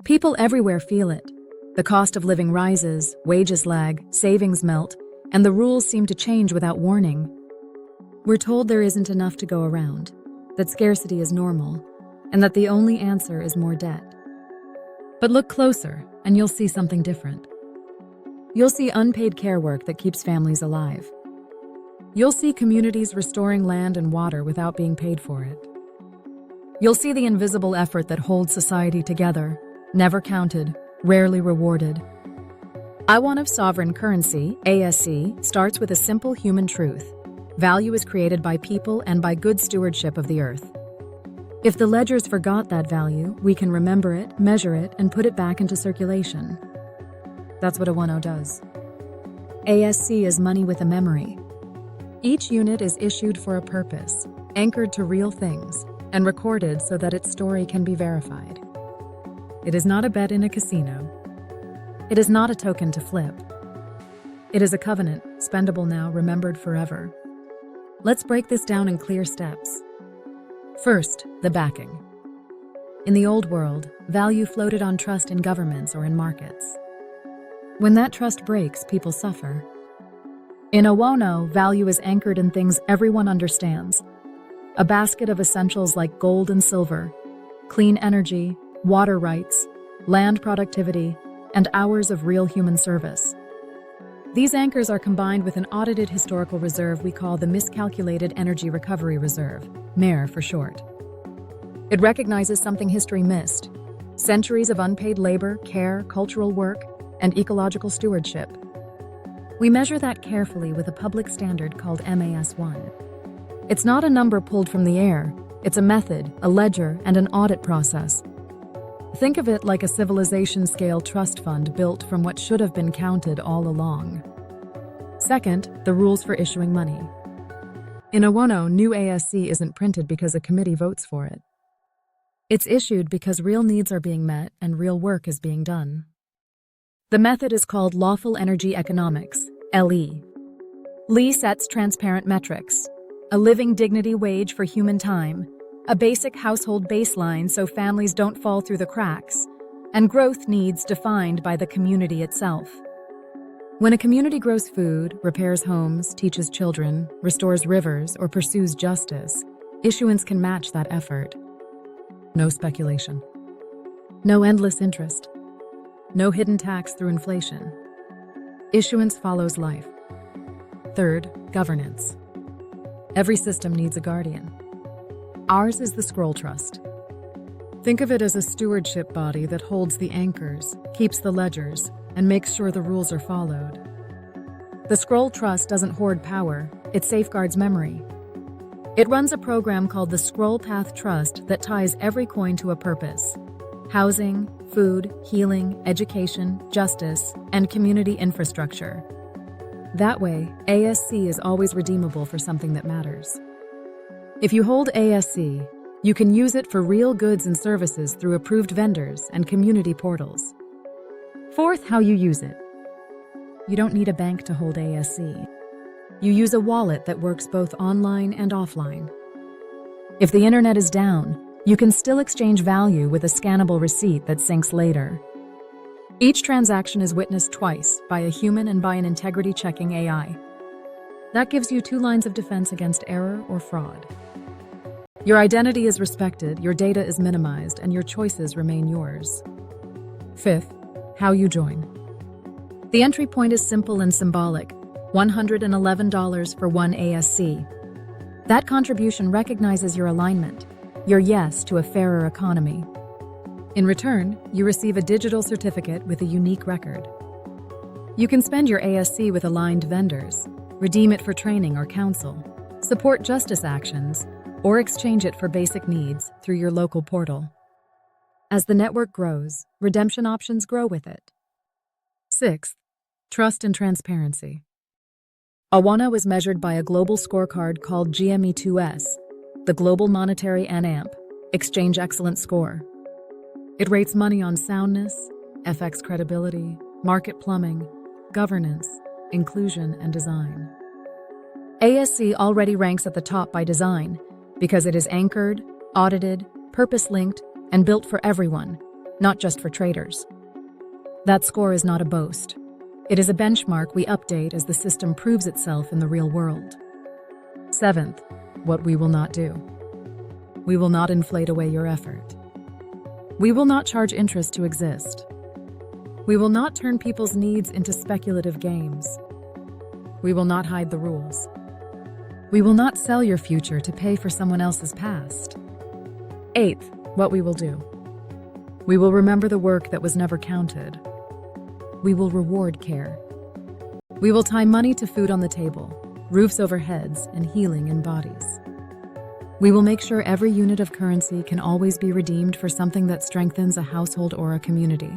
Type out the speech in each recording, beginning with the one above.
People everywhere feel it. The cost of living rises, wages lag, savings melt, and the rules seem to change without warning. We're told there isn't enough to go around, that scarcity is normal, and that the only answer is more debt. But look closer, and you'll see something different. You'll see unpaid care work that keeps families alive. You'll see communities restoring land and water without being paid for it. You'll see the invisible effort that holds society together, never counted, rarely rewarded. Awonow Sovereign Currency, ASC, starts with a simple human truth. Value is created by people and by good stewardship of the earth. If the ledgers forgot that value, we can remember it, measure it, and put it back into circulation. That's what Awonow does. ASC is money with a memory. Each unit is issued for a purpose, anchored to real things, and recorded so that its story can be verified. It is not a bet in a casino. It is not a token to flip. It is a covenant, spendable now, remembered forever. Let's break this down in clear steps. First, the backing. In the old world, value floated on trust in governments or in markets. When that trust breaks, people suffer. In Awonow, value is anchored in things everyone understands. A basket of essentials like gold and silver, clean energy, water rights, land productivity, and hours of real human service. These anchors are combined with an audited historical reserve we call the Miscalculated Energy Recovery Reserve, MER for short. It recognizes something history missed: centuries of unpaid labor, care, cultural work, and ecological stewardship. We measure that carefully with a public standard called MAS1. It's not a number pulled from the air, it's a method, a ledger, and an audit process. Think of it like a civilization-scale trust fund built from what should have been counted all along. Second, the rules for issuing money. In Awonow, new ASC isn't printed because a committee votes for it. It's issued because real needs are being met and real work is being done. The method is called Lawful Energy Economics, LE. LE sets transparent metrics: a living dignity wage for human time, a basic household baseline so families don't fall through the cracks, and growth needs defined by the community itself. When a community grows food, repairs homes, teaches children, restores rivers, or pursues justice, issuance can match that effort. No speculation. No endless interest. No hidden tax through inflation. Issuance follows life. Third, governance. Every system needs a guardian. Ours is the ScrollTrust. Think of it as a stewardship body that holds the anchors, keeps the ledgers, and makes sure the rules are followed. The ScrollTrust doesn't hoard power, it safeguards memory. It runs a program called the ScrollPath Trust that ties every coin to a purpose: housing, food, healing, education, justice, and community infrastructure. That way, ASC is always redeemable for something that matters. If you hold ASC, you can use it for real goods and services through approved vendors and community portals. Fourth, how you use it. You don't need a bank to hold ASC. You use a wallet that works both online and offline. If the internet is down, you can still exchange value with a scannable receipt that syncs later. Each transaction is witnessed twice, by a human and by an integrity-checking AI. That gives you 2 lines of defense against error or fraud. Your identity is respected, your data is minimized, and your choices remain yours. Fifth, how you join. The entry point is simple and symbolic: $111 for 1 ASC. That contribution recognizes your alignment, your yes to a fairer economy. In return, you receive a digital certificate with a unique record. You can spend your ASC with aligned vendors, redeem it for training or counsel, support justice actions, or exchange it for basic needs through your local portal. As the network grows, redemption options grow with it. Sixth, trust and transparency. Awonow is measured by a global scorecard called GME²S, the Global Monetary ANAMP, Exchange Excellence Score. It rates money on soundness, FX credibility, market plumbing, governance, inclusion, and design. ASC already ranks at the top by design because it is anchored, audited, purpose-linked, and built for everyone, not just for traders. That score is not a boast. It is a benchmark we update as the system proves itself in the real world. Seventh, what we will not do. We will not inflate away your effort. We will not charge interest to exist. We will not turn people's needs into speculative games. We will not hide the rules. We will not sell your future to pay for someone else's past. Eighth, what we will do. We will remember the work that was never counted. We will reward care. We will tie money to food on the table, roofs over heads, and healing in bodies. We will make sure every unit of currency can always be redeemed for something that strengthens a household or a community.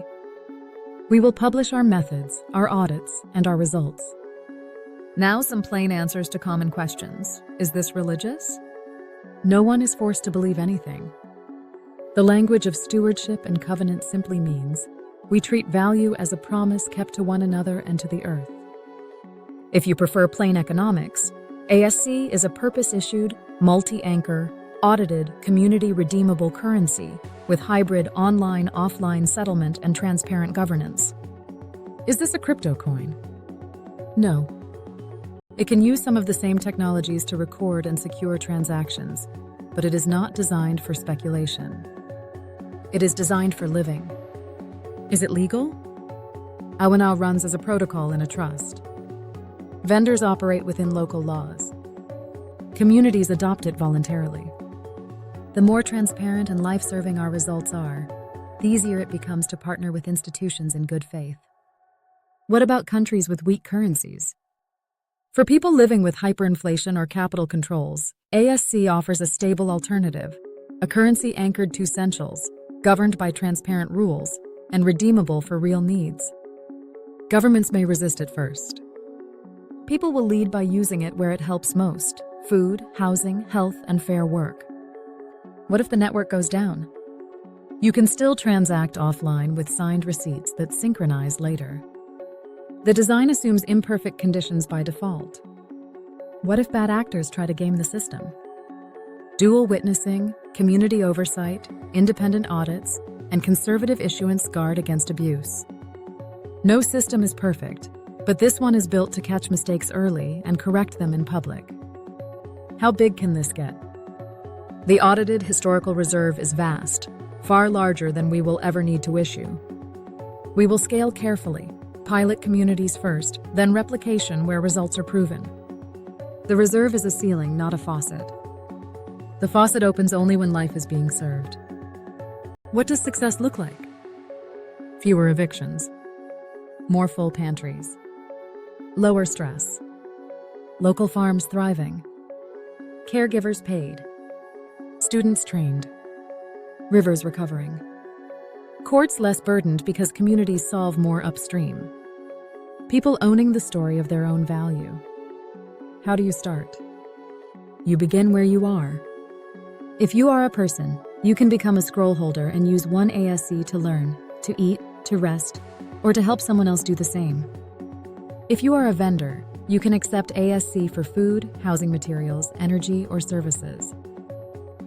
We will publish our methods, our audits, and our results. Now some plain answers to common questions. Is this religious? No one is forced to believe anything. The language of stewardship and covenant simply means we treat value as a promise kept to one another and to the earth. If you prefer plain economics, ASC is a purpose-issued, multi-anchor, audited, community-redeemable currency with hybrid online-offline settlement and transparent governance. Is this a crypto coin? No. It can use some of the same technologies to record and secure transactions, but it is not designed for speculation. It is designed for living. Is it legal? Awonow runs as a protocol in a trust. Vendors operate within local laws. Communities adopt it voluntarily. The more transparent and life-serving our results are, the easier it becomes to partner with institutions in good faith. What about countries with weak currencies? For people living with hyperinflation or capital controls, ASC offers a stable alternative, a currency anchored to essentials, governed by transparent rules, and redeemable for real needs. Governments may resist at first. People will lead by using it where it helps most: food, housing, health, and fair work. What if the network goes down? You can still transact offline with signed receipts that synchronize later. The design assumes imperfect conditions by default. What if bad actors try to game the system? Dual witnessing, community oversight, independent audits, and conservative issuance guard against abuse. No system is perfect, but this one is built to catch mistakes early and correct them in public. How big can this get? The audited historical reserve is vast, far larger than we will ever need to issue. We will scale carefully, pilot communities first, then replication where results are proven. The reserve is a ceiling, not a faucet. The faucet opens only when life is being served. What does success look like? Fewer evictions, more full pantries, lower stress, local farms thriving, caregivers paid, students trained, rivers recovering, courts less burdened because communities solve more upstream, people owning the story of their own value. How do you start? You begin where you are. If you are a person, you can become a scroll holder and use one ASC to learn, to eat, to rest, or to help someone else do the same. If you are a vendor, you can accept ASC for food, housing materials, energy, or services.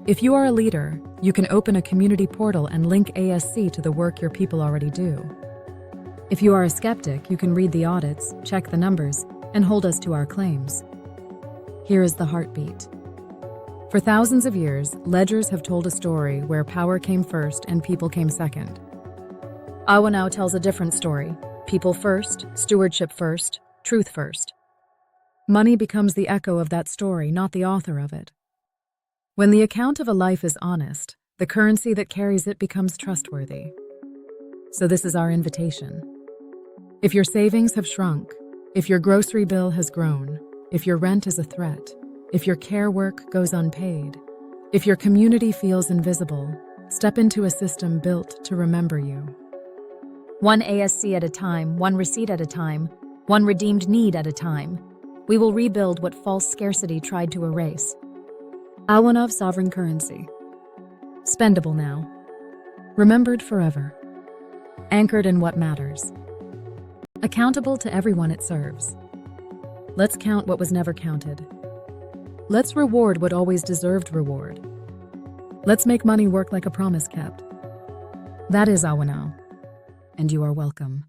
If you are a leader, you can open a community portal and link ASC to the work your people already do. If you are a skeptic, you can read the audits, check the numbers, and hold us to our claims. Here is the heartbeat. For thousands of years, ledgers have told a story where power came first and people came second. Awonow tells a different story: people first, stewardship first, truth first. Money becomes the echo of that story, not the author of it. When the account of a life is honest, the currency that carries it becomes trustworthy. So this is our invitation. If your savings have shrunk, if your grocery bill has grown, if your rent is a threat, if your care work goes unpaid, if your community feels invisible, step into a system built to remember you. One ASC at a time, one receipt at a time, one redeemed need at a time. We will rebuild what false scarcity tried to erase. Awonow Sovereign Currency. Spendable now. Remembered forever. Anchored in what matters. Accountable to everyone it serves. Let's count what was never counted. Let's reward what always deserved reward. Let's make money work like a promise kept. That is Awonow, and you are welcome.